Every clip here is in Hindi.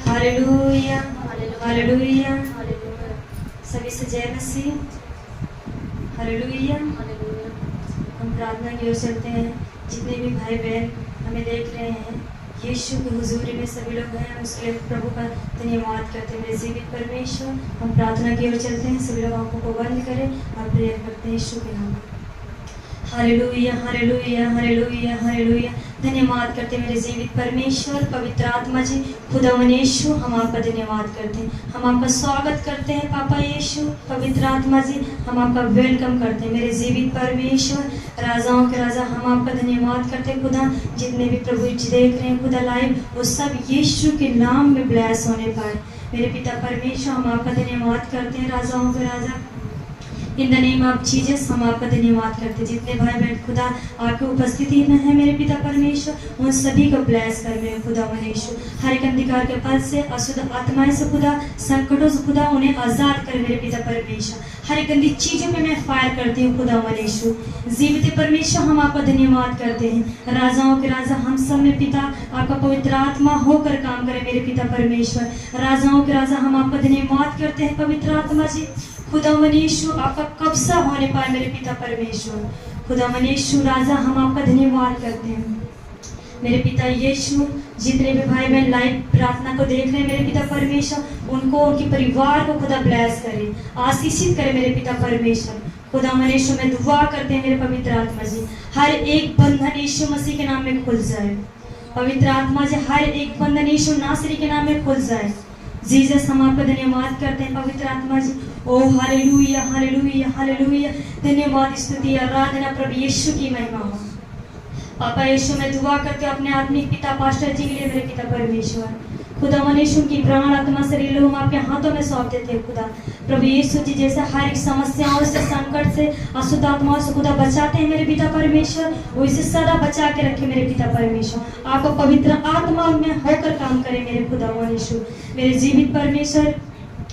Hallelujah hallelujah. सभी से जय मसीह। हालेलुया। हम प्रार्थना की ओर चलते हैं। जितने भी भाई बहन हमें देख रहे हैं, यीशु की हुजूरी में सभी लोग हैं, उसके लिए प्रभु का धन्यवाद करते हैं। मेरे जीवित परमेश्वर, हम प्रार्थना की ओर चलते हैं। सभी लोग आंखों को बंद करें और प्रेयर करते हैं यीशु के नाम। Hallelujah hallelujah hallelujah hallelujah. धन्यवाद करते हैं मेरे जीवित परमेश्वर, पवित्र आत्मा जी, खुदावन यीशु, हम आपका धन्यवाद करते हैं। हम आपका स्वागत करते हैं पापा यीशु, पवित्र आत्मा जी, हम आपका वेलकम करते हैं मेरे जीवित परमेश्वर, राजाओं के राजा, हम आपका धन्यवाद करते हैं खुदा। जितने भी प्रभु जी देख रहे हैं खुदा लाइव, वो सब यीशु के नाम में ब्लेस होने पाए। मेरे पिता परमेश्वर, हम आपका धन्यवाद करते हैं राजाओं के राजा। In the name of Jesus हम आपका धन्यवाद करते हैं। जितने भाई बहन खुदा आपकी उपस्थिति में है मेरे पिता परमेश्वर, उन सभी को ब्लेस कर मेरे खुदा मनीषु। हर एक अंधकार के पद से, अशुद्ध आत्माएं से खुदा, संकटों से खुदा उन्हें आजाद कर मेरे पिता परमेश्वर। हर एक गंदी चीजों पे मैं फायर करती हूँ खुदा मनीषु। जीवित परमेश्वर, हम आपका धन्यवाद करते हैं। राजाओं के राजा, हम सब में पिता आपका पवित्र आत्मा होकर काम करे मेरे पिता परमेश्वर। राजाओं के राजा, हम आपका धन्यवाद करते हैं पवित्र आत्मा जी। खुदा मनीषु, आपका कब्जा होने पाए मेरे पिता परमेश्वर। खुदा मनीषु राजा, हम आपका धन्यवाद करते हैं मेरे पिता यीशु। जितने भी भाई बहन लाइव प्रार्थना को देख रहे हैं मेरे पिता परमेश्वर, उनको, उनके परिवार को खुदा ब्लेस करे, आशीषित करे मेरे पिता परमेश्वर। खुदा मनीषु में दुआ करते हैं मेरे पवित्र आत्मा जी, हर एक बंधन यीशु मसीह के नाम में खुल जाए। पवित्र आत्मा जी, हर एक बंधन यीशु नासरी के नाम में खुल जाए। जीसस, हम आपका धन्यवाद करते हैं पवित्र आत्मा जी। ओ हालेलुया हालेलुया हालेलुया। धन्यवाद, स्तुति, आराधना प्रभु यीशु की महिमा हो। पापा यीशु, मैं दुआ करते हो अपने आत्मिक पिता पास्टर जी के लिए मेरे पिता परमेश्वर। खुदा मनीषु की प्राण आत्मा शरीर हम आपके हाथों में सौंप देते हैं खुदा। प्रभु यीशु जी, जैसे हर एक समस्याओं से, संकट से, अशुद्ध आत्माओं से खुदा बचाते हैं मेरे पिता परमेश्वर, वैसे सदा बचा के रखे मेरे पिता परमेश्वर। आपको पवित्र आत्मा में होकर काम करे मेरे खुदा मनीषु। मेरे जीवित परमेश्वर,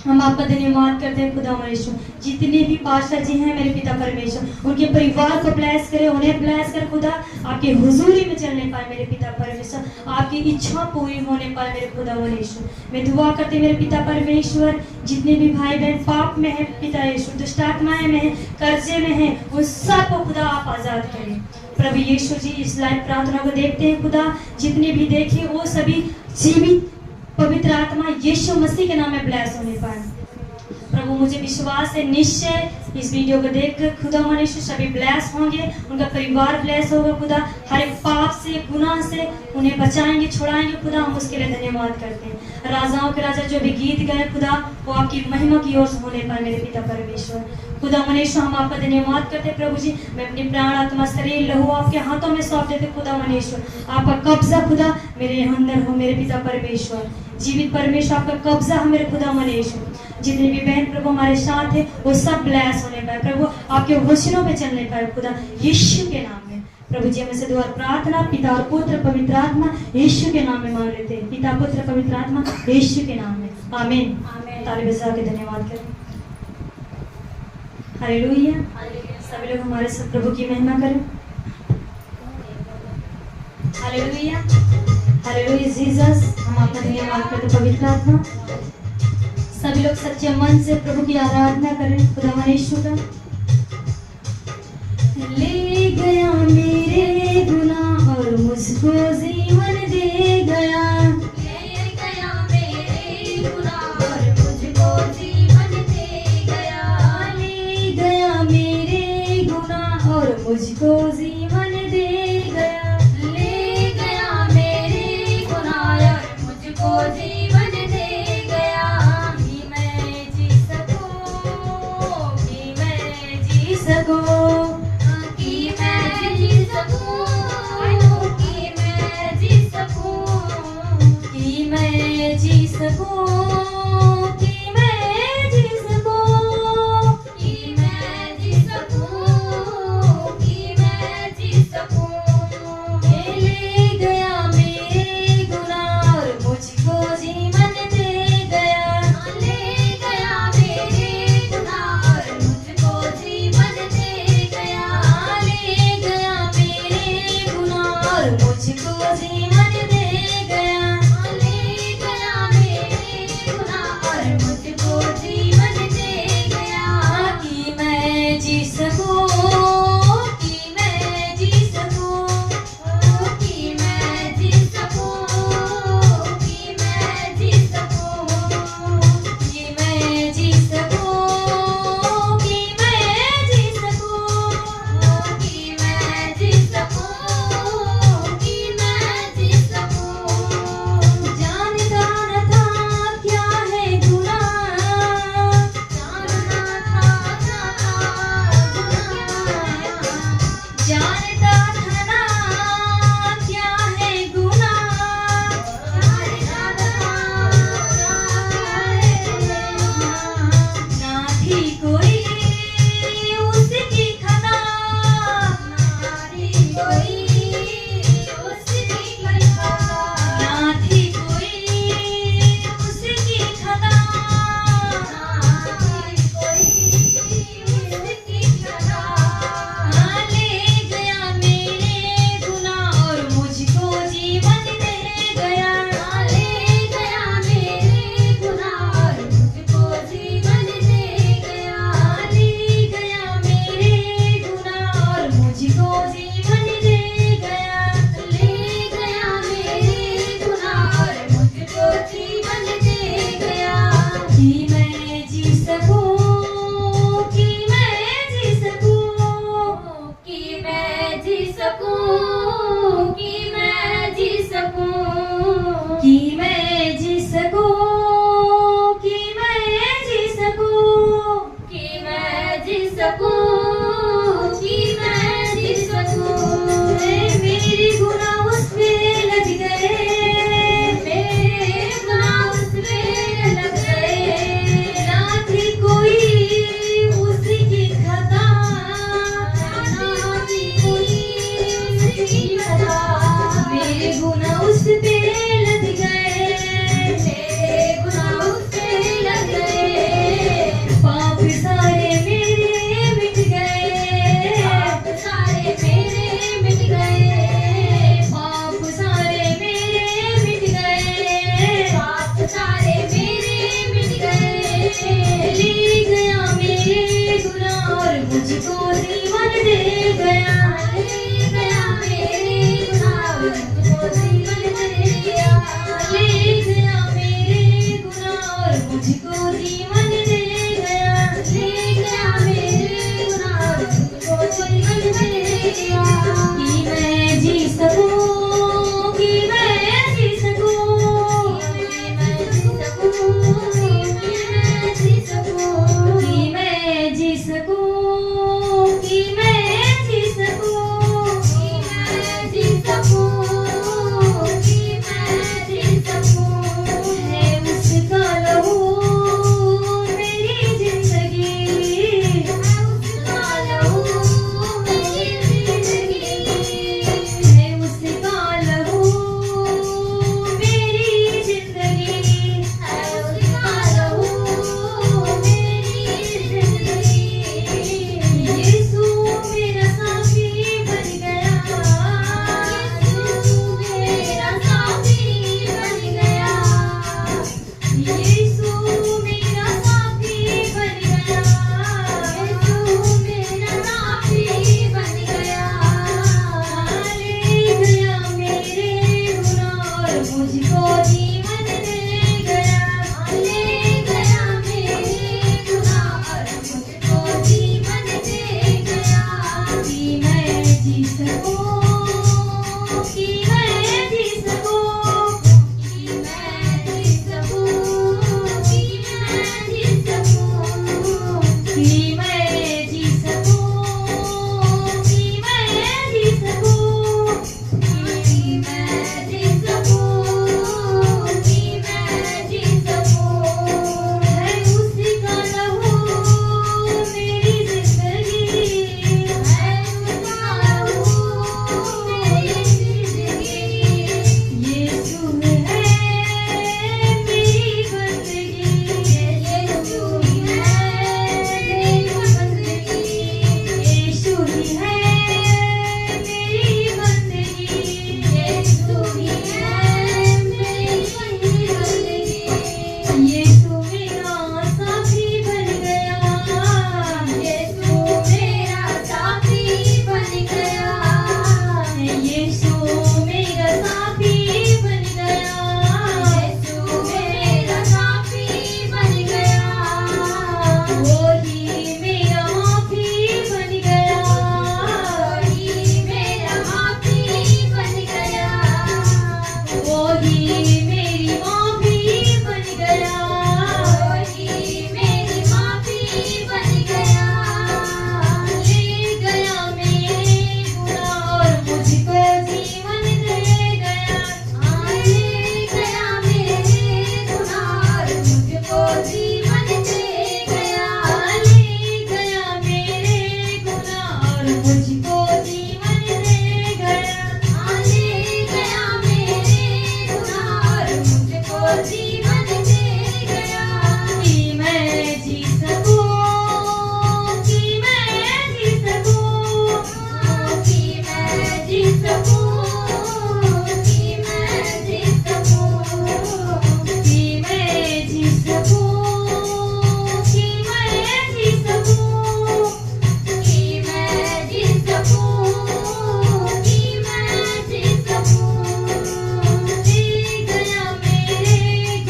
हम आपका धन्यवाद करते हैं खुदा मनीषु। जितने भी पास्टर जी हैं मेरे पिता परमेश्वर, उनके परिवार को ब्लेस करे, उन्हें ब्लेस कर खुदा, आपके हुजूरी में चलने पाए मेरे पिता परमेश्वर, आपकी इच्छा पूरी होने पाए मेरे खुदा मनीषु। मैं दुआ करते मेरे पिता परमेश्वर, जितने भी भाई बहन पाप में है पिता यीशु, दुष्ट आत्माएं में है, कर्जे में है, उस सब को खुदा आप आजाद करें प्रभु यीशु जी। इस लाइव प्रार्थना को देखते हैं खुदा, जितने भी देखे वो सभी जीवित पवित्र आत्मा यीशु मसीह के नाम में ब्लेस होने पाए प्रभु। मुझे विश्वास है निश्चय इस वीडियो को देखकर खुदा मनीषु सभी ब्लेस होंगे, उनका परिवार ब्लेस होगा खुदा। हर एक पाप से, गुनाह से उन्हें बचाएंगे, छुड़ाएंगे खुदा। हम उसके लिए धन्यवाद करते हैं। राजाओं के राजा जो भी गीत गाए खुदा, वो आपकी महिमा की ओर से होने पाए मेरे पिता परमेश्वर। खुदा मनीषु, हम आपका धन्यवाद करते हैं प्रभु जी। मैं अपनी प्राण आत्मा शरीर लहू आपके हाथों में सौंप देते खुदा मनीषु। आपका कब्जा खुदा मेरे अंदर हो मेरे पिता परमेश्वर। जीवित परमेश्वर, आपका कब्जा है मेरे खुदा मनीषु। जितने भी बहन प्रभु हमारे साथ है, वो सब ब्लेस होने पाए प्रभु, आपके वचनों में चलने पाए खुदा यीशु के नाम में। प्रभु जी, हमें से दुआ प्रार्थना पिता और पुत्र पवित्र आत्मा यीशु के नाम में मांग लेते हैं। पिता, पुत्र, पवित्र आत्मा यीशु के नाम में, आमीन। ताली बजा के धन्यवाद करें। हालेलुया। सभी लोग हमारे साथ प्रभु की महिमा करें। Hallelujah hallelujah. जीसस, हम आपका धन्यवाद करते पवित्र आत्मा। सभी लोग सच्चे मन से प्रभु की आराधना करें खुदा यीशु का। ले गया मेरे गुनाह और मुझको जीवन दे गया। ले गया मेरे गुनाह और मुझको जीवन दे गया। ले गया मेरे गुनाह और मुझको जीवन दे गया। ले गया मेरे गुनाह और मुझको जीवन दे गया। कि मैं जी सकूं, कि मैं जी सकूं, कि मैं जी सकूं, कि मैं जी सकूं, कि मैं जी सकूं, कि मैं जी सकूं, कि मैं जी सकूं, कि मैं जी सकूं। ले गया मेरे गुनाह और मुझको जीवन दे गया। ले गया मेरे गुनाह और मुझको जीवन दे गया। ले गया मेरे गुनाह और मुझको जीवन दे गया। ले गया मेरे कि मैं जी सकूं, कि मैं जी सकूं, कि मैं जी सकूं, कि मैं जी सकूं। मेरे गुनाह उस पे लग गए, मेरे गुनाह उस पे लग गए। ना थी कोई उसकी खता, ना थी कोई उसकी खता। मेरे गुनाह उस पे लग गए, मेरे गुनाह उस पे लग गए। पाप सारे मेरे मिट गए, पाप सारे मेरे मिट गए। पाप सारे मेरे मिट गए, पाप सारे मेरे मिट गए। ले गया मेरे गुनाह और मुझको जीवन दे गया, ले गया मेरे गुनाह मुझको जीवन दे दिया। ले गया मेरे गुनाह और मुझको जीवन दे गया, ले गया मेरे गुनाह मुझको जीवन दे दिया। कि मैं जी सकूं, कि मैं जी सकूं, कि मैं जी सकूं, कि मैं जी सकूं। कि मैं जी सकूं, कि मैं जी सकूं, कि मैं जी सकूं, कि मैं जी सकूं। है उसका लहू मेरी जिंदगी, मैं उसका लहू मेरी जिंदगी। है उसका लहू मेरी जिंदगी, है उसका लहू मेरी जिंदगी। यीशु मेरा साथी बन गया, यीशु मेरा साथी बन गया। यीशु मेरा साथी बन गया, यीशु मेरा साथी बन गया। ले गया मेरे गुनाह और मुझको जीवन दे गया, ले गया मेरे गुनाह और मुझको जीवन दे गया। कि मैं जी सकूं, कि मैं जी सकूं, कि मैं जी सकूं, कि मैं जी सकूं। कि मैं जी सकूं, कि मैं जी सकूं, कि मैं जी सकूं, कि मैं जी सकूं। है उसका लहू मेरी जिंदगी, है उसका लहू मेरी जिंदगी। यीशु है मेरी बंदगी, यीशु ही है मेरी बंदगी। यीशु ही है मेरी बंदगी, यीशु ही है मेरी बंदगी। यीशु मेरा साथी बन गया, यीशु मेरा साथी बन गया। यीशु मेरा साथी बन गया, यीशु मेरा साथी बन गया। वो ही मेरा माफी बन गया, वही मेरा माफी बन गया। वो ही मेरी माफी बन गया, वही मेरी माफी बन गया। ले गया मेरे गुनाह और मुझको जीवन दे गया, ले गया मेरे गुनाह और मुझको जीवन दे गया। ले गया मेरे गुनाह और मुझको जीवन दे गया, ले गया मेरे गुनाह और मुझको जीवन दे गया। कि मैं जी सकूं, कि मैं जी सकूं, कि मैं जी सकूं, कि मैं जी सकूं। कि मैं जी सकूं, कि मैं जी सकूं, कि मैं जी सकूं, कि मैं जी सकूं। ले गया मेरे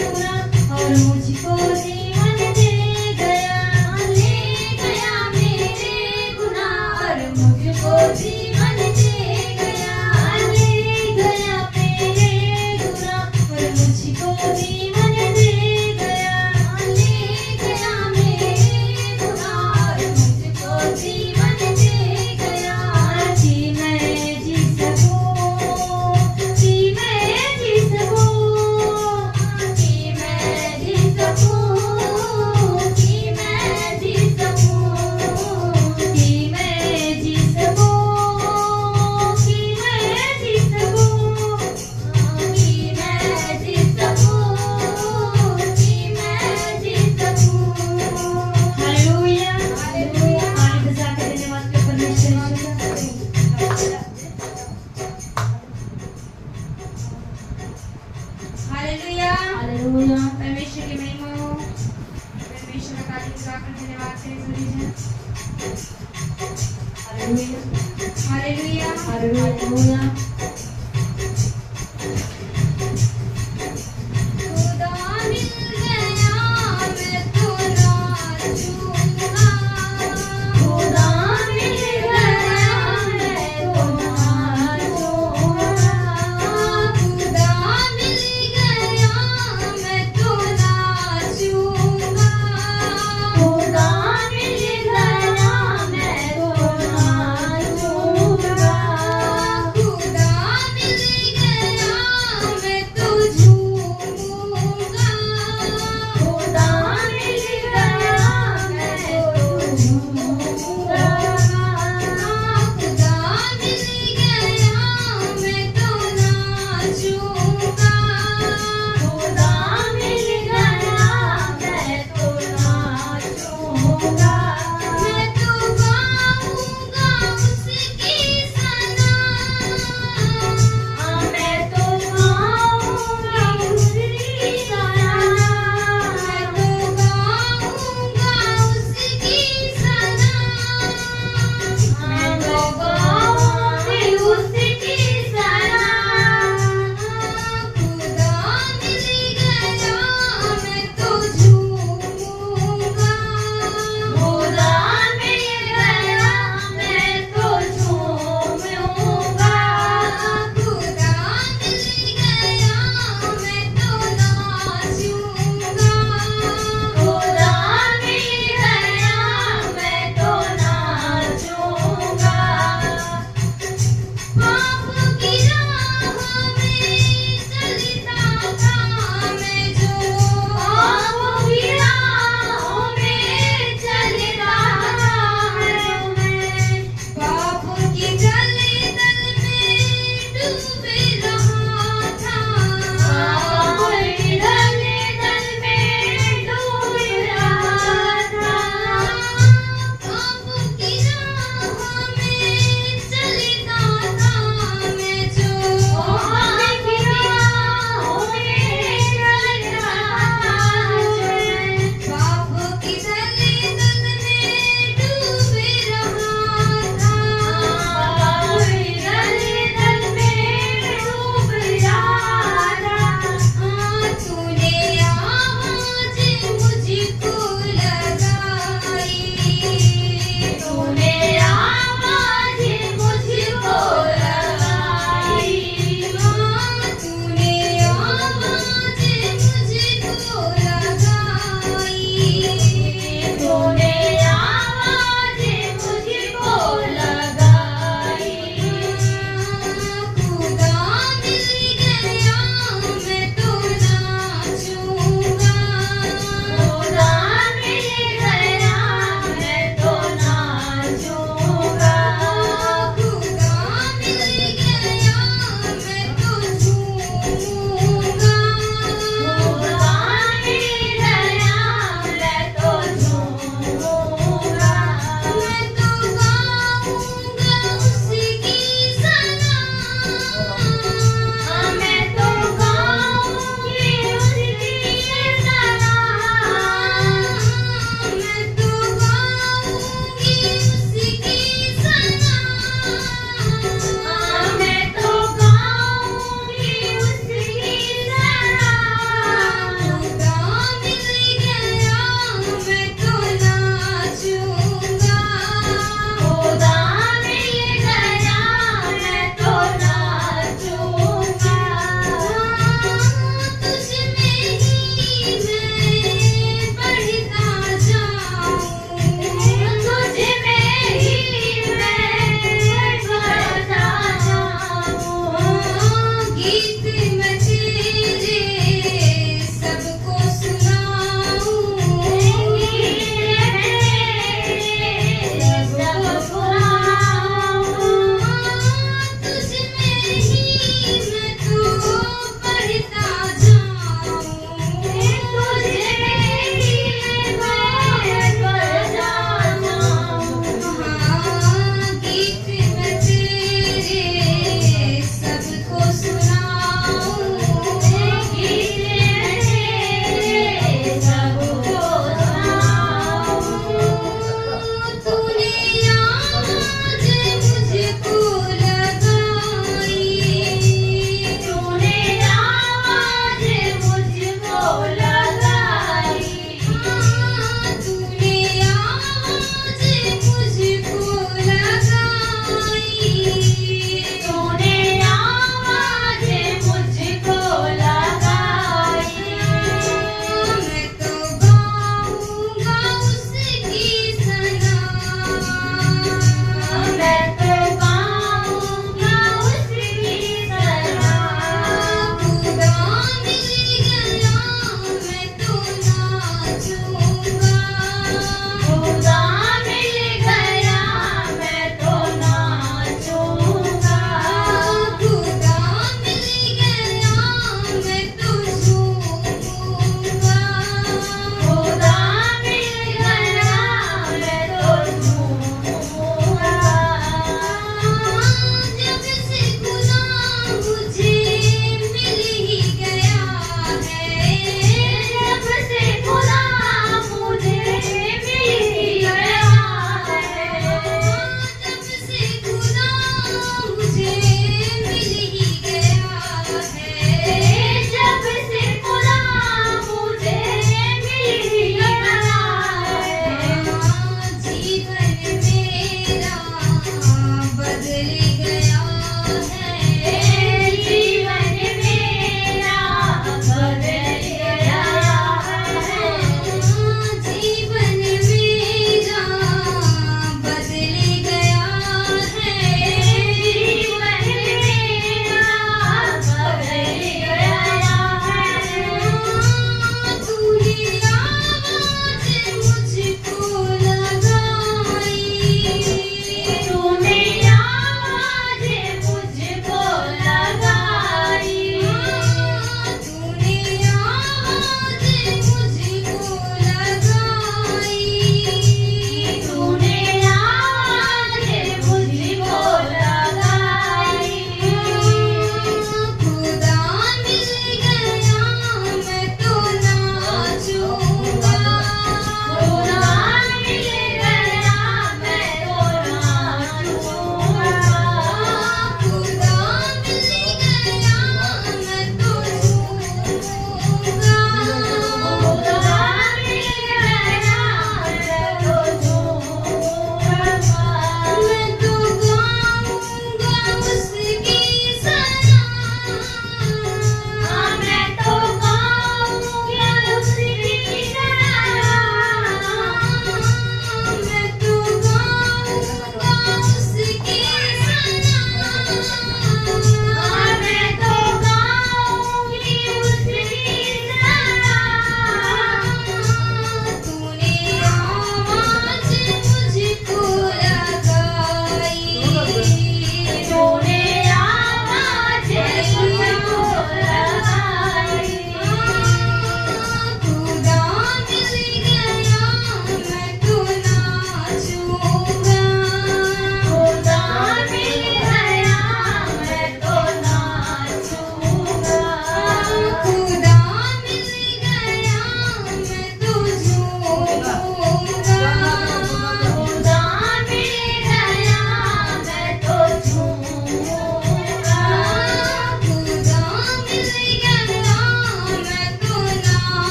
मुझको जीवन दे गया। ले गया मेरे खुदा और मुझको जीवन दे गया। जी मैं जी सकूं, जी मैं जी सकूं, जी मैं जी सकूं, जी मैं जी सकूं, जी मैं जी सकूं, जी मैं जी सकूं। जी मैं जी सकूं, जी मैं जी सकूं। Hallelujah, hallelujah. ताली बजा के धन्यवाद के परमेश्वर को। Hallelujah, hallelujah. परमेश्वर की महिमा हो। परमेश्वर का ताली बजाकर धन्यवाद करें सभी जन। Hallelujah, hallelujah, hallelujah. खुदा मिल गया मैं तो नाचूंगा। खुदा मिल गया मैं तो नाचूंगा। खुदा मिल गया मैं तो नाचूंगा। खुदा मिल गया मैं तो नाचूंगा। खुदा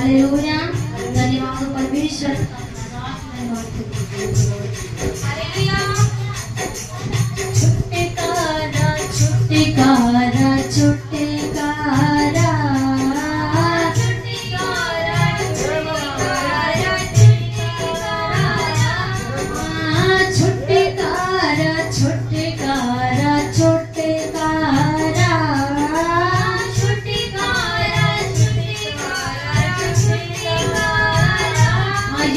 हालेलुया। धन्यवाद हो परमेश्वर। छुटकारा छुटकारा छुटकारा छुटकारा छुटकारा छुटकारा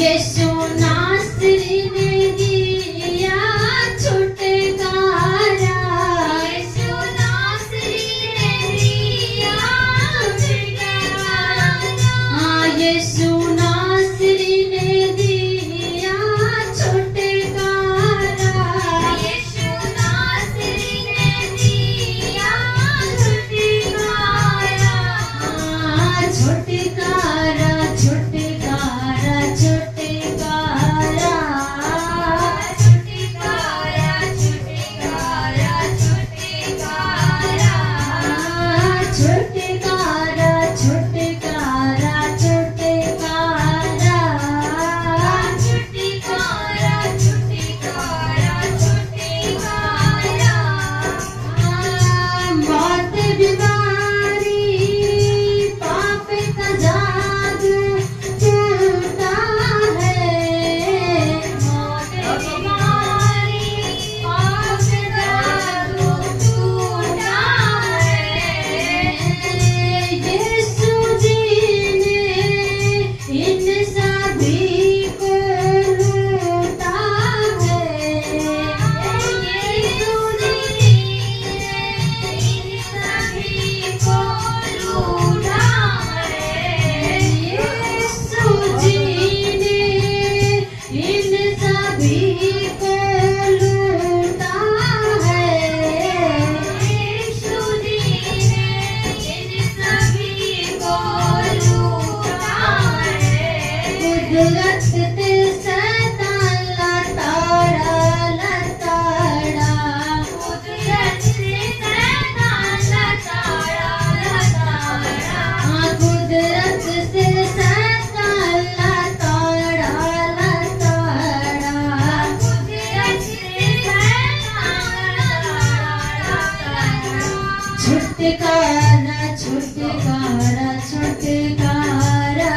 यीशु नासरी ने दिया छुटकारा यीशु नासरी ने दिया छुटकारा यीशु नासरी ने दिया छुटकारा यीशु नासरी ने दिया छुटकारा छुटकारा छुटकारा छुटकारा छुटकारा छुटकारा छुटकारा मौत बीमारी पाप का जादू टूटा है मौत बीमारी पाप का जादू टूटा है यीशु जी ने इन सभी को लूटा है यीशु जी ने इन सभी को लूटा है यीशु जी ने इन सभी को लूटा है यीशु जी ने इन सभी को लूटा है कुदरत ते शैतान लताड़ा लताड़ा कुदरत से शैतान लताड़ा लताड़ा कुदरत से शैतान लताड़ा लताड़ा कुदरत से शैतान लताड़ा छुटकारा छुटकारा छुटकारा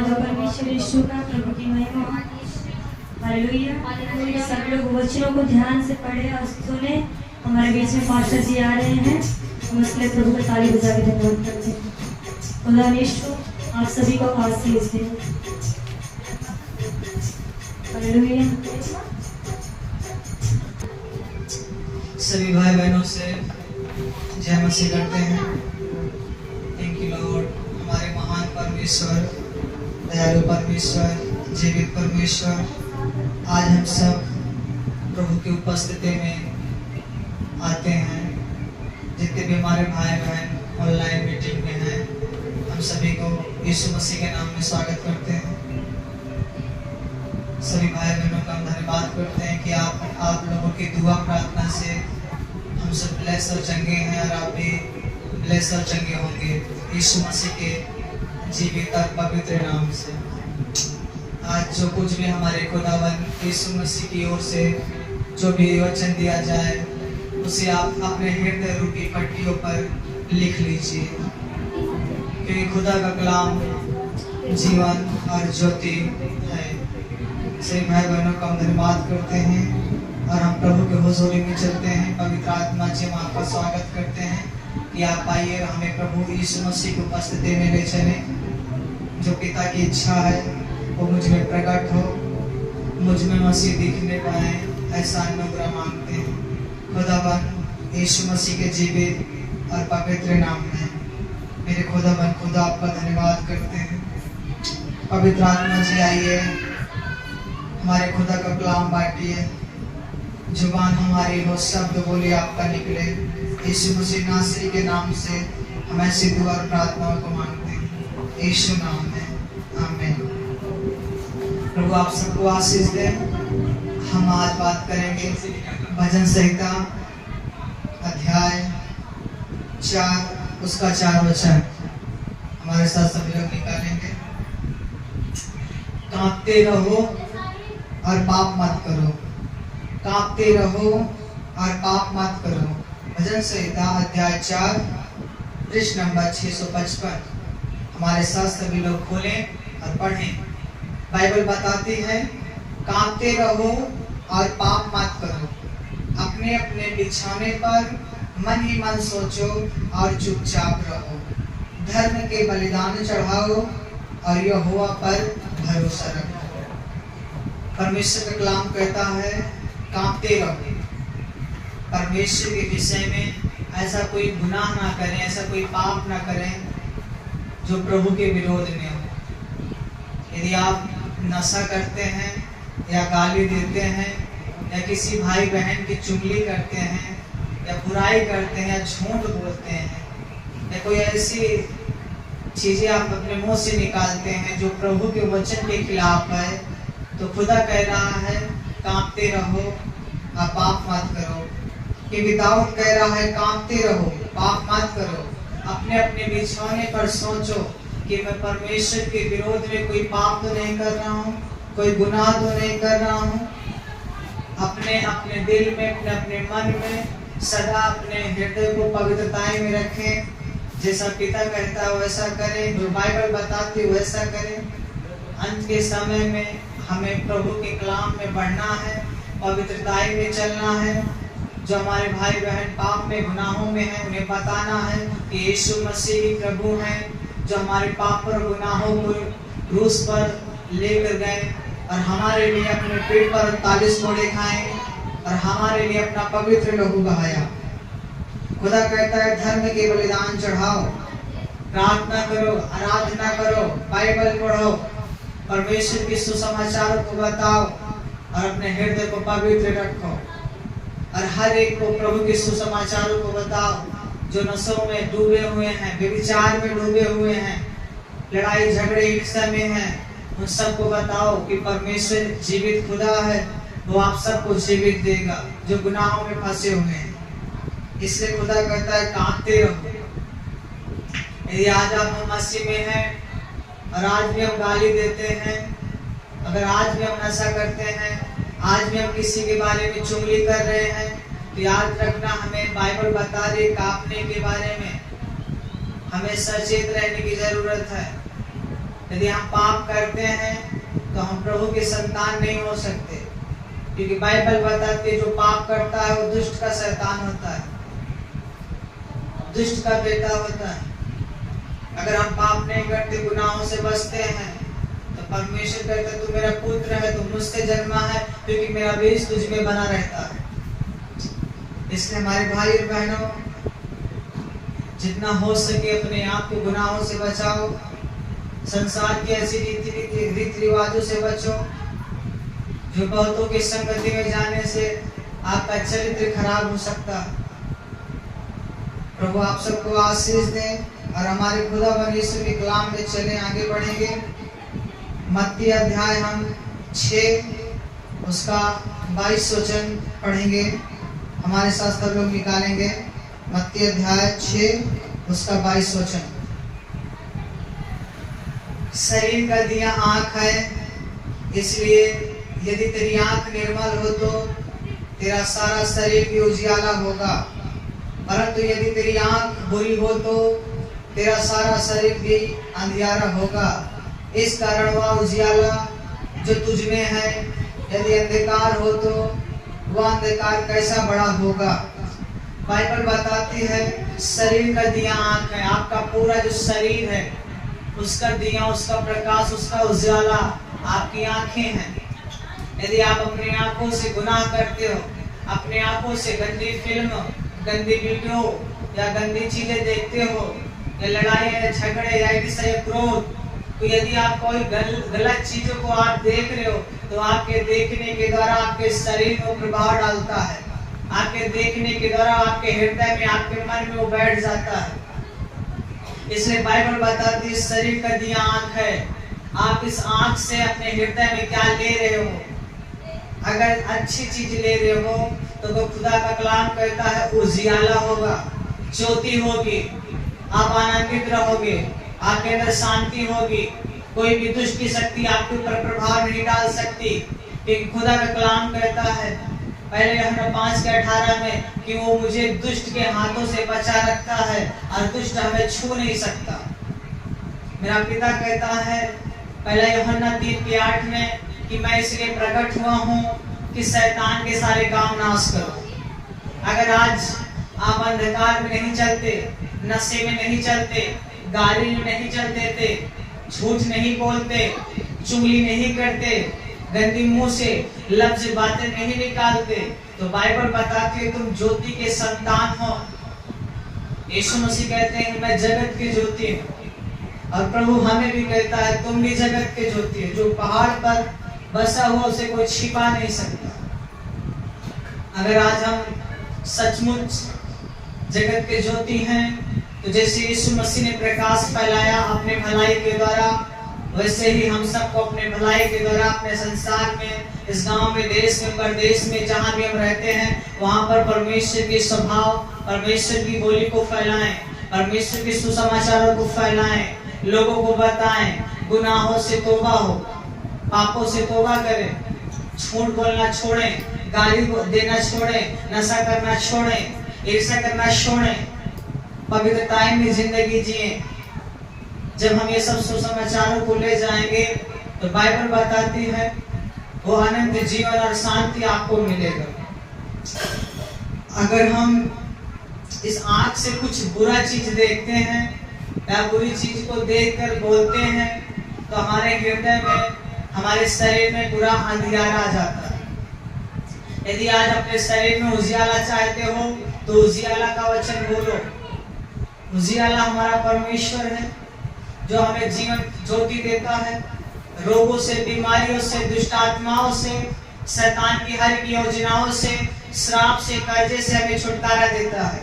धन्यवाद हो परमेश्वर यीशु का, प्रभु की महिमा हो। हालेलुया। सब लोग वचनों को ध्यान से पढ़े और सुने। हमारे बीच में पास्टर जी आ रहे हैं, हम उसके लिए प्रभु को ताली बजा के धन्यवाद करते हैं। खुदा यीशु आप सभी को आशीष दे। हालेलुया। सभी भाई बहनों से जय मसीह करते हैं। थैंक यू लॉर्ड, हमारे महान परमेश्वर, दयालु परमेश्वर, जीवित परमेश्वर, आज हम सब प्रभु की उपस्थिति में आते हैं। जितने भी हमारे भाई बहन ऑनलाइन मीटिंग में हैं, हम सभी को यीशु मसीह के नाम में स्वागत करते हैं। सभी भाई बहनों का हम धन्यवाद करते हैं कि आप लोगों की दुआ प्रार्थना से हम सब ब्लेस और चंगे हैं, और आप भी ब्लेस और चंगे होंगे यीशु मसीह के जीवित और पवित्र नाम से। आज जो कुछ भी हमारे खुदावन यीशु मसीह की ओर से जो भी वचन दिया जाए, उसे आप अपने हृदय रूपी पट्टियों पर लिख लीजिए, क्योंकि खुदा का कलाम जीवन और ज्योति है। सभी भाई बहनों का हम धन्यवाद करते हैं और हम प्रभु के हुजूरी में चलते हैं। पवित्र आत्मा जी हम आपका स्वागत करते हैं कि आप आइए, हमें प्रभु यीशु मसीह की उपस्थिति में ले चलें। जो पिता की इच्छा है वो मुझ में प्रकट हो, मुझ में मसीह दिखने पाए, ऐसा अनुग्रह मांगते हैं। खुदावन यीशु मसीह के जीवित और पवित्र नाम में मेरे खुदावन खुदा आपका धन्यवाद करते हैं। पवित्र आत्मा जी आइए, हमारे खुदा का कलाम बांटिए, जुबान हमारी हो, शब्द बोले आपका निकले। यीशु मसीह नासरी के नाम से हम ऐसी दुआ और प्रार्थनाओं को मांगते हैं, यीशु नाम में, आमीन। प्रभु आप सबको आशीष दे। हम आज बात करेंगे भजन संहिता अध्याय 4 उसका 4 वचन हमारे साथ सभी लोग निकालेंगे। कांपते रहो और पाप मत करो, कांपते रहो और पाप मत करो। भजन संहिता अध्याय 4 पृष्ठ नंबर 655। हमारे साथ सभी लोग खोलें और पढ़ें। बाइबल बताती है, कांपते रहो और पाप मत करो, अपने अपने बिछौने पर मन ही मन सोचो और चुपचाप रहो। धर्म के बलिदान चढ़ाओ और यहोवा पर भरोसा रखो। परमेश्वर का कलाम कहता है, कांपते रहो। परमेश्वर के विषय में ऐसा कोई गुनाह ना करें, ऐसा कोई पाप ना करें जो प्रभु के विरोध में हो। यदि आप नशा करते हैं या गाली देते हैं या किसी भाई बहन की चुगली करते हैं या बुराई करते हैं या झूठ बोलते हैं या कोई ऐसी चीजें आप अपने मुंह से निकालते हैं जो प्रभु के वचन के खिलाफ है, तो खुदा कह रहा है, कांपते रहो और पाप मत करो। कि दाऊद कह रहा है, कांपते रहो, पाप मत करो। अपने अपने बिछौने पर सोचो कि मैं परमेश्वर के विरोध में कोई पाप तो नहीं कर रहा हूँ, कोई गुनाह तो नहीं कर रहा हूँ। अपने अपने दिल में, अपने अपने मन में सदा अपने हृदय को पवित्रताई में रखें। जैसा पिता कहता है वैसा करें, जो बाइबल बताती है वैसा करें। अंत के समय में हमें प्रभु के कलाम में बढ़ना है, पवित्रताई में चलना है। जो हमारे भाई बहन पाप में गुनाहों में हैं, उन्हें बताना है कि यीशु मसीह ही प्रभु हैं, जो हमारे पाप और गुनाहों को क्रूस पर लेकर गए और हमारे लिए अपने पेट पर 40 कोड़े खाए और हमारे लिए अपना पवित्र लहू बहाया। खुदा कहता है, धर्म के बलिदान चढ़ाओ, प्रार्थना करो, आराधना करो, बाइबल पढ़ो, परमेश्वर के सुसमाचारों को बताओ और अपने हृदय को पवित्र रखो। और हर एक को प्रभु के सुसमाचारों को बताओ। जो नशों में डूबे हुए हैं, व्यभिचार में डूबे हुए हैं, लड़ाई झगड़े हिंसा में हैं, उन सबको बताओ कि परमेश्वर जीवित खुदा है, वो आप सबको जीवित देगा जो गुनाहों में फंसे हुए हैं। इसलिए खुदा कहता है, कांपते रहो। यदि आज आप मसीह में हैं और आज भी हम गाली देते हैं, अगर आज भी हम नशा करते हैं, आज भी हम किसी के बारे में चुगली कर रहे हैं, तो याद रखना, हमें बाइबल बता रही कांपने के बारे में। हमें सचेत रहने की जरूरत है। यदि हम पाप करते हैं तो हम प्रभु के संतान नहीं हो सकते, क्योंकि बाइबल बताती है जो पाप करता है वो दुष्ट का शैतान होता है, दुष्ट का बेटा होता है। अगर हम पाप नहीं करते, गुनाहों से बचते हैं, तो परमेश्वर कहता है तू मेरा पुत्र है, तू मुझसे जन्मा है, क्योंकि मेरा बीज तुझ में बना रहता है। इसलिए हमारे भाई और बहनों, जितना हो सके अपने आप को गुनाहों से बचाओ, संसार की ऐसी रीति रिवाजों से बचो जो बहुतों की संगति में जाने से आपका चरित्र खराब हो सकता है। प्रभु आप सबको आशीष दे और हमारे खुदावन यीशु के कलाम में चले, आगे बढ़ेंगे। मत्ती अध्याय हम 6 उसका 22 वचन पढ़ेंगे, हमारे साथ सब लोग निकालेंगे। मत्ती अध्याय 6 उसका 22 वचन। शरीर का दिया आँख है, इसलिए यदि तेरी आँख निर्मल हो तो तेरा सारा शरीर भी उजियाला होगा, परंतु यदि तेरी आँख बुरी हो तो तेरा सारा शरीर भी अंधियारा होगा। इस कारण वह उजियाला जो तुझ में है यदि अंधकार हो तो वह अंधकार कैसा बड़ा होगा। बाइबल बताती है शरीर का दिया आँख है। आपका पूरा जो शरीर है उसका दिया, उसका प्रकाश, उसका उजाला आपकी आंखें हैं। यदि आप अपनी आंखों से गुनाह करते हो, अपनी आंखों से गंदी फिल्म, गंदी वीडियो या गंदी चीजें देखते हो, या लड़ाई या झगड़े या किसी क्रोध, तो यदि आप कोई गलत चीजों को आप देख रहे हो तो आपके देखने के द्वारा आपके शरीर को प्रभाव डालता है। आपके देखने के द्वारा आपके हृदय में, आपके मन में वो बैठ जाता है। इसलिए बाइबल बताती है शरीर का दिया आँख है। आप इस आँख से अपने हृदय में क्या ले रहे हो? अगर अच्छी चीज ले रहे हो तो खुदा का कलाम कहता है उजियाला होगा, ज्योति होगी, आप आनंदित रहोगे, आपके अंदर शांति होगी, कोई भी दुष्ट की शक्ति आपके ऊपर प्रभाव नहीं डाल सकती। क्योंकि खुदा का कलाम कहता है पहले यूहन्ना 5:18 में कि वो मुझे दुष्ट के हाथों से बचा रखता है और दुष्ट हमें छू नहीं सकता। मेरा पिता कहता है पहले यूहन्ना 3:8 में कि मैं इसलिए प्रकट हुआ हूँ कि शैतान के सारे काम नाश करो। अगर आज आप अंधकार में नहीं चलते, नशे में नहीं चलते, गाड़ी में नहीं चलते थे, झूठ नहीं बोलते, चुगली नहीं करते, गंदी मुंह से लफ्ज बातें नहीं निकालते, तो बाइबल बताती है तुम ज्योति के संतान हो। यीशु मसीह कहते हैं मैं जगत की ज्योति हूँ, और प्रभु हमें भी कहता है तुम भी जगत के ज्योति हो। जो पहाड़ पर बसा हुआ उसे कोई छिपा नहीं सकता। अगर आज हम सचमुच जगत के ज्योति हैं तो जैसे यीशु मसीह ने प्रकाश फैलाया अपने भलाई के द्वारा, वैसे ही हम सबको अपने भलाई के द्वारा अपने संसार में, इस गांव में, देश में, प्रदेश में, जहां भी हम रहते हैं वहां पर परमेश्वर के स्वभाव, परमेश्वर की बोली को फैलाएं, परमेश्वर के सुसमाचारों को फैलाएं, लोगों को बताएं, गुनाहों से तौबा हो, पापों से तौबा करें, झूठ बोलना छोड़ें, गाली देना छोड़ें, नशा करना छोड़ें, ईर्ष्या करना छोड़ें, पवित्रताई में जिंदगी जिए। जब हम ये सब सुसमाचारों को ले जाएंगे तो बाइबल बताती है वो अनंत जीवन और शांति आपको मिलेगा। अगर हम इस आंख से कुछ बुरा चीज देखते हैं या बुरी चीज को देखकर बोलते हैं तो हमारे हृदय में, हमारे शरीर में पूरा अंधियारा आ जाता है। यदि आज अपने शरीर में उजियाला चाहते हो तो उजियाला का वचन बोलो। उजियाला हमारा परमेश्वर है जो हमें जीवन ज्योति देता है, रोगों से, बीमारियों से, दुष्ट आत्माओं से, शैतान की हर की योजनाओं से, श्राप से, कर्जे से हमें छुटकारा देता है।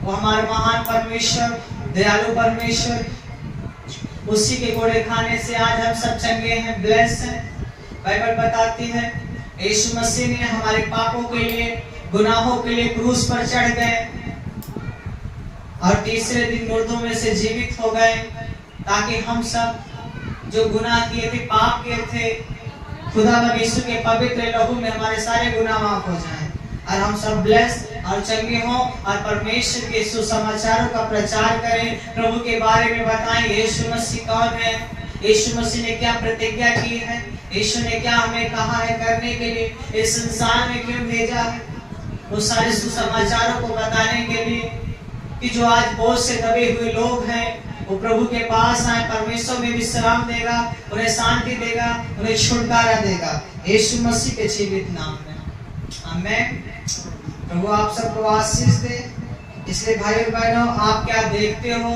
वो हमारा महान परमेश्वर, दयालु परमेश्वर, उसी के घोड़े खाने से आज हम सब चंगे हैं, ब्लेस्ड हैं। बाइबल बताती है यीशु मसीह ने हमारे पापों के लिए, गुनाहों के लिए क्रूस पर चढ़ गए और तीसरे दिन मुर्दों में से जीवित हो गए, ताकि हम सब जो गुनाह किए थे, पाप किए थे, खुदा यीशु के पवित्र लहू में हमारे सारे गुनाह माफ हो जाएं और हम सब ब्लेस्ड और चंगे हों और परमेश्वर के सुसमाचारों का प्रचार करें, प्रभु के बारे में बताएं। यीशु मसीह कौन है, यीशु मसीह ने क्या प्रतिज्ञा की है, यीशु ने क्या हमें कहा है करने के लिए, इस संसार में क्यों भेजा है, वो सारे सुसमाचारों को बताने के लिए कि जो आज बोझ से दबे हुए लोग हैं वो प्रभु के पास आए, परमेश्वर में विश्राम देगा, उन्हें शांति देगा, उन्हें छुटकारा देगा यीशु मसीह के जीवित नाम में। आमीन। प्रभु आप सबको आशीष दे। इसलिए भाई और बहनों, आप क्या देखते हो,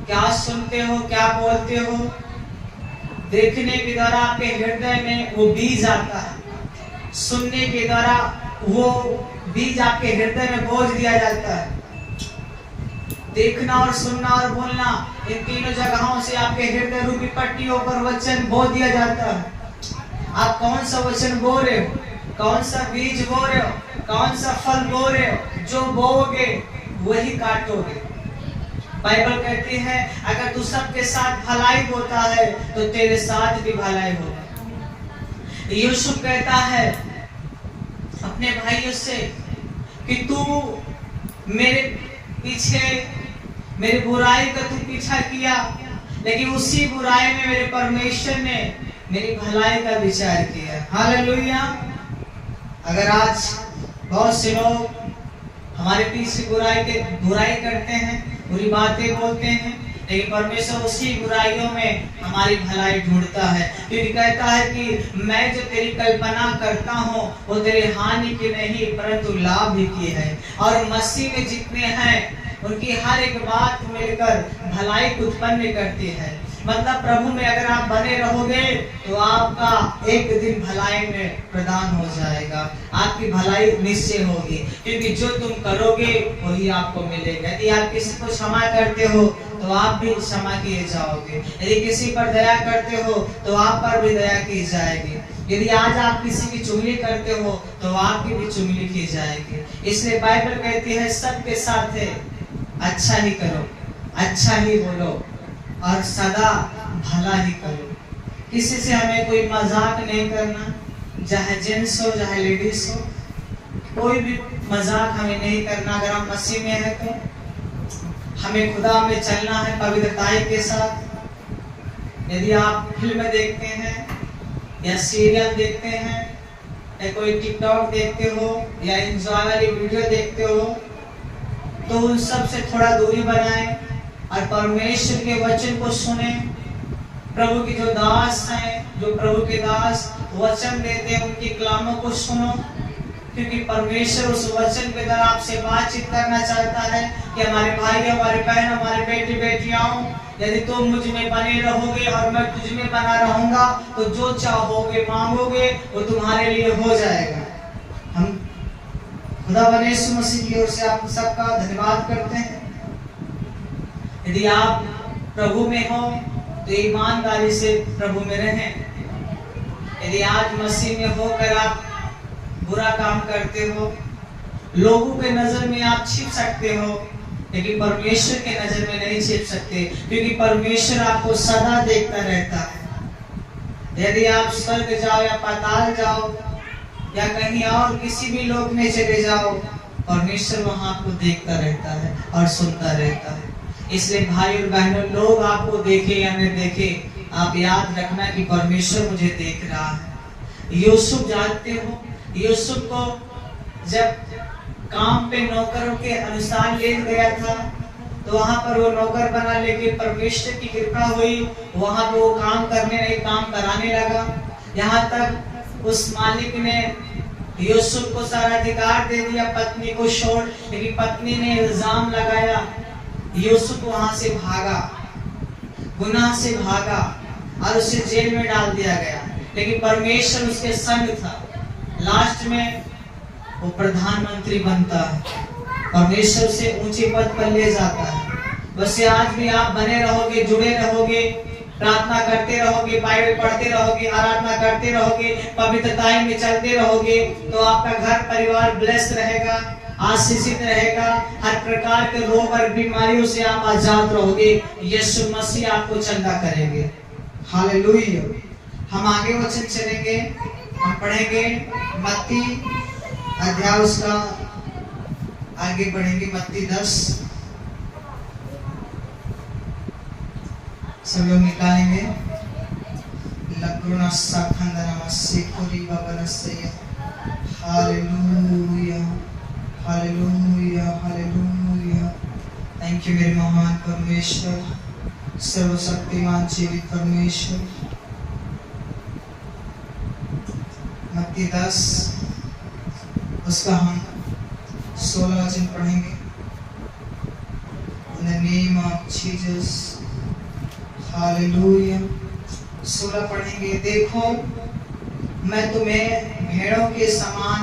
क्या सुनते हो, क्या बोलते हो, देखने के द्वारा आपके हृदय में वो बीज आता है, सुनने के द्वारा वो बीज आपके हृदय में बोझ दिया जाता है। देखना और सुनना और बोलना, इन तीनों जगहों से आपके हृदय रूपी पट्टियों पर वचन बो दिया जाता है। आप कौन सा वचन बो रहे हो, कौन सा बीज बो रहे हो, कौन सा फल बो रहे हो, जो बोओगे वही काटोगे। बाइबल कहती है अगर तू सबके साथ भलाई बोता है तो तेरे साथ भी भलाई होगा। यूसुफ कहता है अपने भाइयों से कि तू मेरे पीछे, मेरी बुराई का तू पीछा किया, लेकिन उसी बुराई में मेरे परमेश्वर ने मेरी भलाई का विचार किया। हालेलुया। अगर आज बहुत से लोग हमारे पीछे बुराई करते हैं, बुरी बातें बोलते हैं, लेकिन परमेश्वर उसी बुराइयों में हमारी भलाई ढूंढता है, क्योंकि कहता है कि मैं जो तेरी कल्पना करता हूँ वो तेरी हानि की नहीं परंतु लाभ ही की है। और मसीह में जितने हैं उनकी हर एक बात मिलकर भलाई को उत्पन्न करती है। मतलब प्रभु में अगर आप बने रहोगे तो आपका एक दिन भलाई में प्रदान हो जाएगा, आपकी भलाई निश्चय होगी, क्योंकि जो तुम करोगे वही आपको मिलेगा। यदि आप किसी को क्षमा करते हो तो आप भी क्षमा किए जाओगे, यदि किसी पर दया करते हो तो आप पर भी दया की जाएगी, यदि आज आप किसी की चुगली करते हो तो आपकी भी चुगली की जाएगी। इसलिए बाइबल कहती है सबके साथ अच्छा ही करो, अच्छा ही बोलो और सदा भला ही करो। किसी से हमें कोई मजाक नहीं करना, चाहे जेंट्स हो चाहे लेडीज हो, कोई भी मजाक हमें नहीं करना। अगर हम मसीह में है तो हमें खुदा में चलना है पवित्रताई के साथ। यदि आप फिल्म देखते हैं या सीरियल देखते हैं या कोई टिकटॉक देखते हो या एंजॉय वाली वीडियो देखते हो तो उन सब से थोड़ा दूरी बनाएं और परमेश्वर के वचन को सुने। प्रभु के जो दास हैं, जो प्रभु के दास वचन देते हैं, उनकी कलामों को सुनो, क्योंकि परमेश्वर उस वचन के द्वारा आपसे बातचीत करना चाहता है कि हमारे भाई, हमारे बहन, हमारे बेटे बेटियां, यदि तुम मुझ में बने रहोगे और मैं तुझ में बना रहूंगा तो जो चाहोगे मांगोगे वो तुम्हारे लिए हो जाएगा। हम खुदा बने यीशु मसीह की ओर से आप सबका धन्यवाद करते हैं। यदि आप प्रभु में हो तो ईमानदारी से प्रभु में रहें। यदि आज मसीह में होकर आप बुरा काम करते हो, लोगों के नजर में आप छिप सकते हो, लेकिन परमेश्वर के नजर में नहीं छिप सकते, क्योंकि परमेश्वर आपको सदा देखता रहता है। यदि आप स्वर्ग जाओ या पाताल जाओ या कहीं और किसी भी लोक में चले जाओ, परमेश्वर वहां आपको देखता रहता है और सुनता रहता है। इसलिए भाई और बहनों, लोग आपको देखे या न देखे, आप याद रखना कि परमेश्वर मुझे देख रहा है। यूसुफ जानते हो, यूसुफ को जब काम पे नौकरों के अनुसार ले गया था तो वहां पर वो नौकर बना, लेकिन परमेश्वर की कृपा हुई, वहां पे वो काम कराने लगा। यहाँ तक उस मालिक ने यूसुफ को सारा अधिकार दे दिया पत्नी को छोड़, लेकिन पत्नी ने इल्जाम लगाया। यूसुफ वहां से भागा, गुनाह से भागा और उसे जेल में डाल दिया गया, लेकिन परमेश्वर उसके संग था। लास्ट में वो प्रधानमंत्री बनता है, परमेश्वर से ऊंचे पद पर ले जाता है। वैसे आज भी आप बने रहोगे, जुड़े रहोगे, प्रार्थना करते रहोगे, बाइबल पढ़ते रहोगे, आराधना करते रहोगे, पवित्रताई में चलते रहोगे, तो आपका घर परिवार ब्लेस्ड रहेगा, आशीषित रहेगा। हर प्रकार के रोग और बीमारियों से आप आजाद रहोगे। यीशु मसीह आपको चंगा करेंगे। हालेलुया। हम आगे वचन चलेंगे, हम पढ़ेंगे मत्ती अध्याय उसका, आगे बढ़ेंगे मत्ती 10। सब लोग निकालेंगे। Krunassa Khandanamasi Kuri Babanasaya. Hallelujah. Hallelujah. Hallelujah. Thank you मेरे महान परमेश्वर, सर्वशक्तिमान जीवित परमेश्वर। मत्ती 10 उसका हम 16 वचन पढ़ेंगे। In the name of Jesus, Hallelujah। 16 पढ़ेंगे। देखो मैं तुम्हें भेड़ों के समान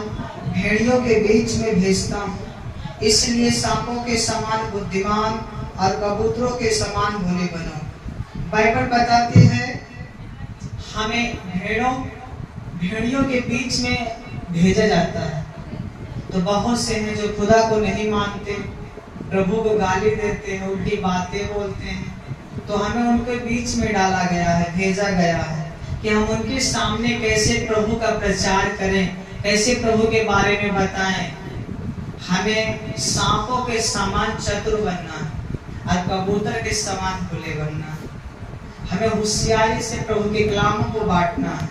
भेड़ियों के बीच में भेजता हूँ, इसलिए सांपों के समान बुद्धिमान और कबूतरों के समान भोले बनो। बाइबल बताती है हमें भेड़ियों के बीच में भेजा जाता है। तो बहुत से हैं जो खुदा को नहीं मानते, प्रभु को गाली देते हैं, उल्टी बातें बोलते हैं। तो हमें उनके बीच में डाला गया है, भेजा गया है कि हम उनके सामने कैसे प्रभु का प्रचार करें, कैसे प्रभु के बारे में बताएं। हमें सांपों के समान चतुर बनना है और कबूतर के समान खुले बनना है। हमें होशियारी से प्रभु के कलामों को बांटना है।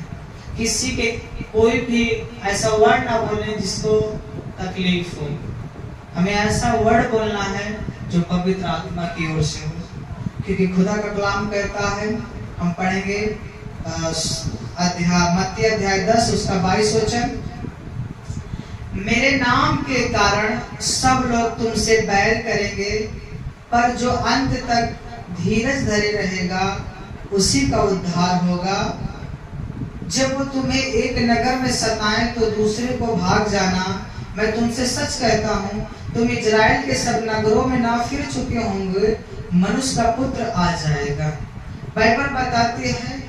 किसी के कोई भी ऐसा वर्ड ना बोले जिसको तकलीफ हो। हमें ऐसा वर्ड बोलना है जो पवित्र आत्मा की ओर से हो, क्योंकि खुदा का कलाम कहता है। हम पढ़ेंगे मत्ती अध्याय 10 उसका 22 वचन। मेरे नाम के कारण सब लोग तुमसे बैर करेंगे, पर जो अंत तक धीरज धरे रहेगा उसी का उद्धार होगा। जब वो तुम्हें एक नगर में सताएं तो दूसरे को भाग जाना। मैं तुमसे सच कहता हूँ, तुम इजराइल के सब नगरों में ना फिर चुके होंगे, मनुष्य का पुत्र आ जाएगा। बाइबल बताती है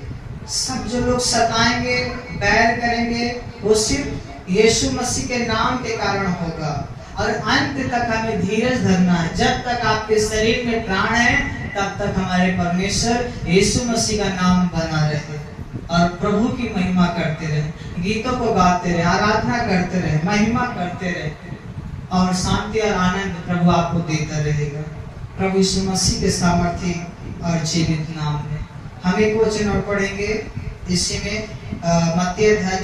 सब जो लोग सताएंगे, बैर करेंगे, वो सिर्फ यीशु मसीह के नाम के कारण होगा। और अंत तक हमें धीरज धरना है। जब तक आपके शरीर में प्राण है तब तक हमारे परमेश्वर यीशु मसीह का नाम बना रहे और प्रभु की महिमा करते रहे, गीतों को गाते रहे, आराधना करते रहे, महिमा करते रहे, और शांति और आनंद प्रभु आपको देता रहेगा। प्रभु यीशु मसीह के सामर्थ्य और जीवित नाम में हम एक वचन और पढ़ेंगे। इसी में मत्ती अध्याय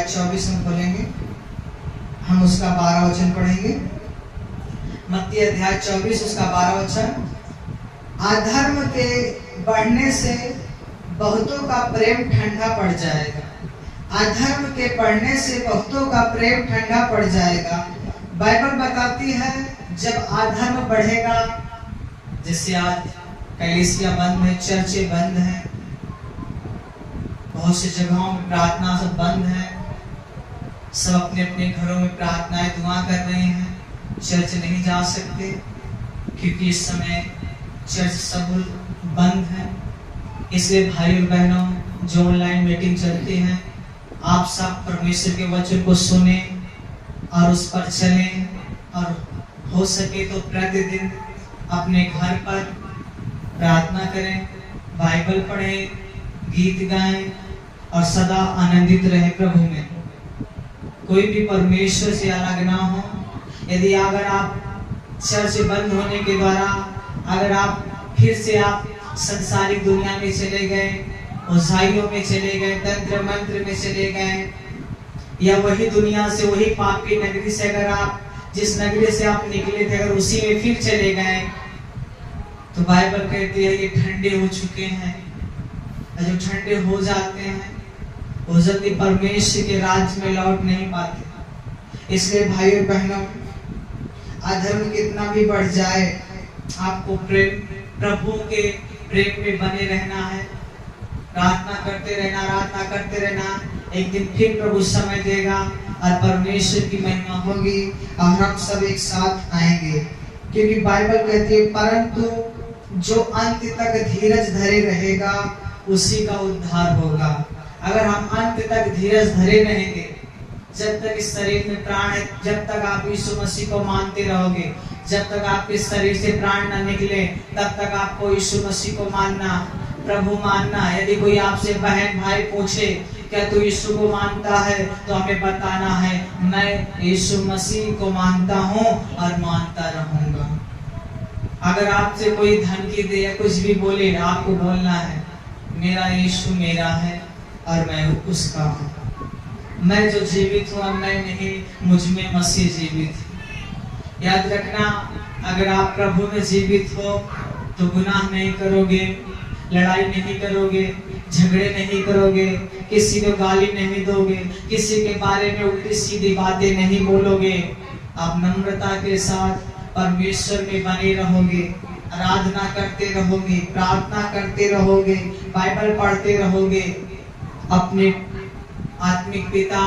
24 में बोलेंगे, हम उसका 12 वचन पढ़ेंगे। मत्ती अध्याय 24 उसका 12 वचन। अधर्म के बढ़ने से बहुतों का प्रेम ठंडा पड़ जाएगा। अधर्म के बढ़ने से बहुतों का प्रेम ठंडा पड़ जाएगा। बाइबल बताती है जब अधर्म बढ़ेगा, जैसे आज कलीसिया बंद है, चर्चे बंद है, बहुत सी जगहों में प्रार्थना सब बंद है, सब अपने अपने घरों में प्रार्थनाएं दुआ कर रहे हैं, चर्च नहीं जा सकते क्योंकि इस समय चर्च सब बंद है। इसलिए भाई और बहनों जो ऑनलाइन मीटिंग चलती हैं, आप सब परमेश्वर के वचन को सुने और उस पर चलें, और हो सके तो प्रतिदिन अपने घर पर प्रार्थना करें, बाइबल पढ़ें, गीत गाएं और सदा आनंदित रहे प्रभु में। कोई भी परमेश्वर से अलग ना हो। यदि अगर आप चर्च बंद होने के द्वारा अगर आप फिर से आप संसारिक दुनिया में चले गए, ओझाइयों में चले गए, तंत्र मंत्र में चले गए, या वही दुनिया से, वही पाप की नगरी से अगर आप जिस नगरी से आप निकले थे अगर उसी में फिर चले गए, तो बाइबल कहती है ये ठंडे हो चुके हैं। जो ठंडे हो जाते हैं वो जल्दी परमेश्वर के राज्य में लौट नहीं पाते। इसलिए भाई और बहनों, अधर्म कितना भी बढ़ जाए, आपको प्रेम प्रभु के प्रेम में बने रहना है, प्रार्थना करते रहना, आराधना करते रहना। एक दिन फिर प्रभु समय देगा और परमेश्वर की महिमा होगी और हम सब एक साथ आएंगे, क्योंकि बाइबल कहती है परंतु जो अंत तक धीरज धरे रहेगा उसी का उद्धार होगा। अगर हम अंत तक धीरज धरे रहेंगे, जब तक इस शरीर में प्राण है, जब तक आप यीशु मसीह को मानते रहोगे, जब तक आपके शरीर से प्राण न निकले तब तक आपको यीशु मसीह को मानना, प्रभु मानना। यदि कोई आपसे बहन भाई पूछे क्या तू यीशु को मानता है, तो हमें बताना है मैं यीशु मसीह को मानता हूँ और मानता रहूंगा। अगर आपसे कोई धमकी दे या कुछ भी बोले, आपको बोलना है मेरा यीशु मेरा है और मैं उसका हूँ। मैं जो जीवित हूँ अब मैं नहीं, मुझ में मसीह जीवित है। याद रखना, अगर आप प्रभु में जीवित हो तो गुनाह नहीं करोगे, लड़ाई नहीं करोगे, झगड़े नहीं करोगे, किसी को गाली नहीं दोगे, किसी के बारे में उल्टी सीधी बातें नहीं बोलोगे। आप नम्रता के साथ परमेश्वर में बने रहोगे, आराधना करते रहोगे, प्रार्थना करते रहोगे, बाइबल पढ़ते रहोगे, अपने आत्मिक पिता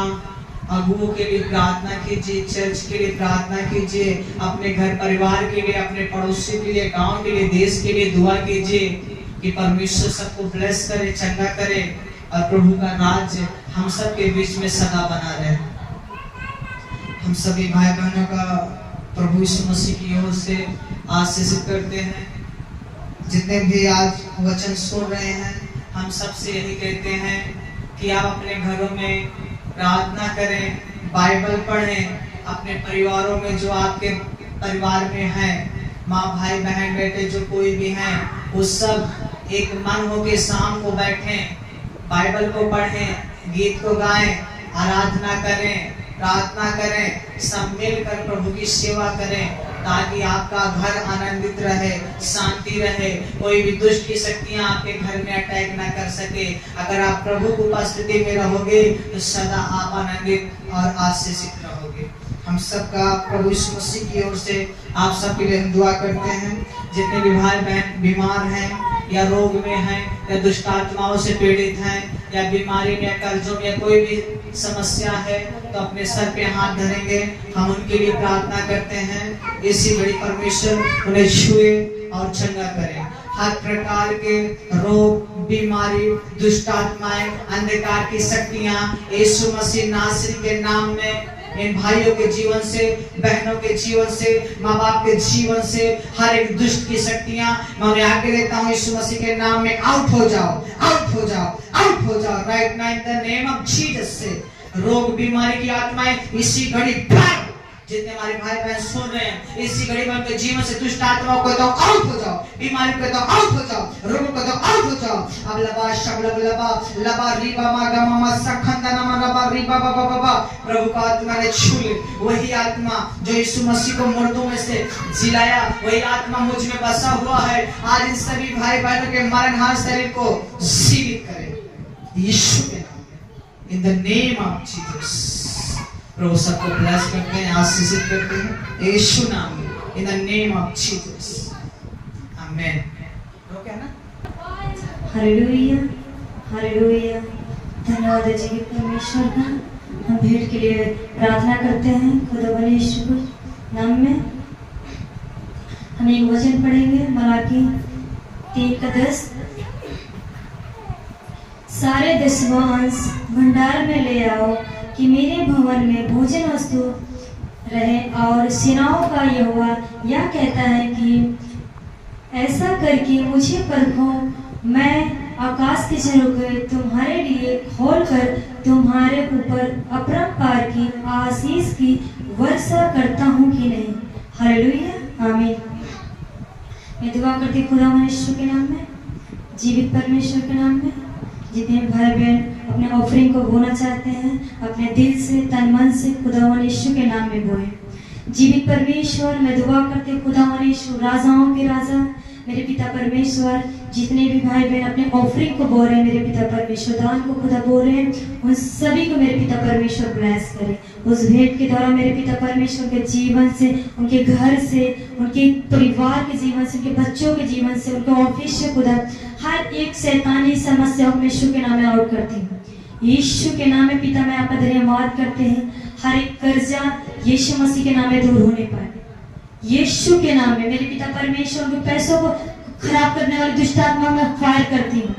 अगुओं के लिए प्रार्थना कीजिए, चर्च के लिए प्रार्थना कीजिए, अपने घर परिवार के लिए, अपने पड़ोसी के लिए, गांव के लिए, देश के लिए दुआ कीजिए कि परमेश्वर सबको ब्लेस करे, चंगा करे और प्रभु का राज्य हम सब के बीच में सदा बना रहे। हम सभी भाई बहनों का प्रभु यीशु मसीह की ओर से आशीषित करते हैं। जितने भी आज वचन सुन रहे हैं, हम सबसे यही कहते हैं कि आप अपने घरों में प्रार्थना करें, बाइबल पढ़ें, अपने परिवारों में जो आपके परिवार में हैं, माँ भाई बहन बेटे जो कोई भी हैं, वो सब एक मन होके शाम को बैठें, बाइबल को पढ़ें, गीत को गाएं, आराधना करें, प्रार्थना करें, सब मिलकर प्रभु की सेवा करें, ताकि आपका घर आनंदित रहे, शांति रहे, कोई भी दुष्ट की शक्तियां आपके घर में अटैक ना कर सके। अगर आप प्रभु की उपस्थिति में रहोगे तो सदा आप आनंदित और आशीषित रहोगे। हम सबका प्रभु यीशु मसीह की ओर से आप सबके लिए हम दुआ करते हैं। जितने भी भाई बहन बीमार हैं या रोग में हैं या दुष्ट आत्माओं से पीड़ित हैं या बीमारी में या कर्जों में या कोई भी समस्या है, तो अपने सर पे हाथ धरेंगे, हम उनके लिए प्रार्थना करते हैं। इसी बड़ी परमेश्वर उन्हें छुए और चंगा करें। हर प्रकार के रोग, बीमारी, दुष्ट आत्माएं, अंधकार की शक्तियां यीशु मसीह नासरी के नाम में इन भाइयों के जीवन से, बहनों के जीवन से, माँ बाप के जीवन से, हर एक दुष्ट की शक्तियां मैं उन्हें आगे देता हूँ यीशु मसीह के नाम में। आउट हो जाओ, आउट हो जाओ, आउट हो जाओ right now in the name of Jesus से। रोग बीमारी की आत्माएं इसी घड़ी भाग। जितने हमारे भाई बहन सुन रहे हैं, इसी घड़ी में उनके जीवन से दुष्ट आत्माओं को तो आउट हो जाओ, बीमारी को तो आउट हो जाओ, रोग को तो आउट हो जाओ। अब लबा शबलब लबा लबा रिबा मागा मामा सखंदना मा लबा रिबा बाबा बाबा। प्रभु का आत्मा ने छू ले, वही आत्मा जो यीशु मसीह को मुर्दों में से जिलाया, वही आत्मा मुझ में बसा हुआ है। आज इन सभी भाई बहनों के मरणहार शरीर को जीवित करे यीशु के नाम में, in the name of Jesus. प्रभु सबको ब्लेस करते हैं, आशीषित करते हैं यीशु नाम में, in the name of Jesus, amen. तो क्या ना, हालेलुया, हालेलुया। धन्यवाद है जीवित परमेश्वर का। हम भेंट के लिए प्रार्थना करते हैं खुदावंद यीशु के नाम में। हम एक वचन पढ़ेंगे, मलाकी 3:10। सारे 10वां अंश भंडार में ले आओ कि मेरे भवन में भोजन वस्तु रहे। और सेनाओं का यहोवा यह कहता है कि ऐसा करके मुझे परखो, मैं आकाश के झरोखे को तुम्हारे लिए खोलकर तुम्हारे ऊपर अपरंपार की आशीष की वर्षा करता हूँ कि नहीं। हालेलुया, आमीन। मैं दुआ करती खुदावंद यीशु के नाम में, जीवित परमेश्वर के नाम में। जितने भाई बहन अपने ऑफरिंग को बोना चाहते हैं, अपने दिल से, तन मन से खुदावंद यीशु के नाम में बोए। जीवित परमेश्वर, मैं दुआ करते खुदावंद यीशु, राजाओं के राजा, मेरे पिता परमेश्वर, जितने भी भाई बहन अपने ऑफरिंग को बो रहे हैं, मेरे पिता परमेश्वर, दान को खुदा बो रहे हैं, उन सभी को मेरे पिता परमेश्वर ब्लेस करे। उस भेंट के द्वारा मेरे पिता परमेश्वर के जीवन से, उनके घर से, उनके परिवार के जीवन से, उनके बच्चों के जीवन से, उनके ऑफिस से खुदा हर एक शैतानी समस्या को यीशु के नाम में आउट करती हूँ। यीशु के नाम में पिता मैं आपका धन्यवाद करते हैं। हर एक कर्जा यीशु मसीह के नाम में दूर होने पाए। यीशु के नाम में मेरे पिता परमेश्वर उनके पैसों को खराब करने वाली दुष्ट आत्मा में फायर करती हूँ।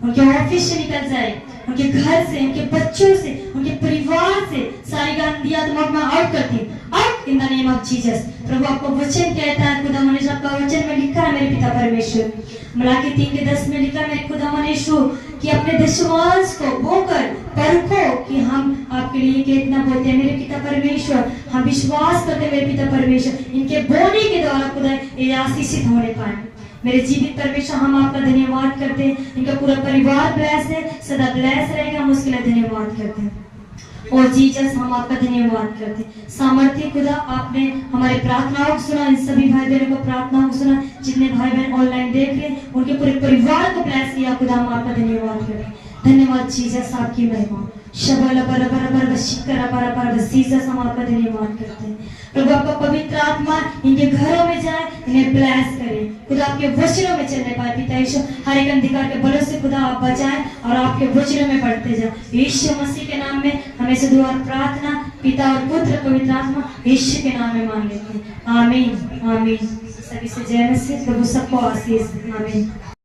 उनके ऑफिस से निकल जाए, उनके घर से, उनके बच्चों से, उनके परिवार से सारी गंदी आत्मा में आउट करती हूँ। Out in the name of Jesus. प्रभु आपका वचन कहता है, खुदा मनुष्य आपका वचन में लिखा है मेरे पिता परमेश्वर, मलाकी 3:10 में लिखा है मेरे खुदा मनुष्य कि अपने विश्वास को बोकर परखो कि हम आपके लिए कितना बोलते हैं मेरे पिता परमेश्वर। हम विश्वास करते हैं मेरे पिता परमेश्वर, इनके बोने के द्वारा खुदा ये आशीषित होने पाए। मेरे जीवित परमेश्वर हम आपका धन्यवाद करते हैं, इनका पूरा परिवार ब्लेस है, सदा ब्लेस रहेगा, हम उसके लिए धन्यवाद करते हैं। और जीसस हम आपका धन्यवाद करते हैं। सामर्थ्य खुदा आपने हमारे प्रार्थनाओं को सुना, इन सभी भाई बहनों को प्रार्थनाओं को सुना, जितने भाई बहन ऑनलाइन देख रहे हैं उनके पूरे परिवार को ब्लेस किया खुदा, हम आपका धन्यवाद करते हैं। धन्यवाद जीसस, आपकी महिमा शबल बर बर बर बशिकर पर पर जीसस, हम आपका धन्यवाद करते हैं। प्रभु आपका पवित्र आत्मा इनके घरों में जाए, इन्हें ब्लेस करे, खुदा आपके वचनों में चलने पाए पिता यीशु, हर एक अंधकार के बलों से खुदा आप बचाएं और आपके वचनों में बढ़ते जाए। यीशु मसीह के नाम में हमें से दुआ और प्रार्थना पिता और पुत्र पवित्र आत्मा यीशु के नाम में मांग लेते हैं। आमीन आमीन। सभी से जय मसीह। प्रभु सबको आशीष। आमीन।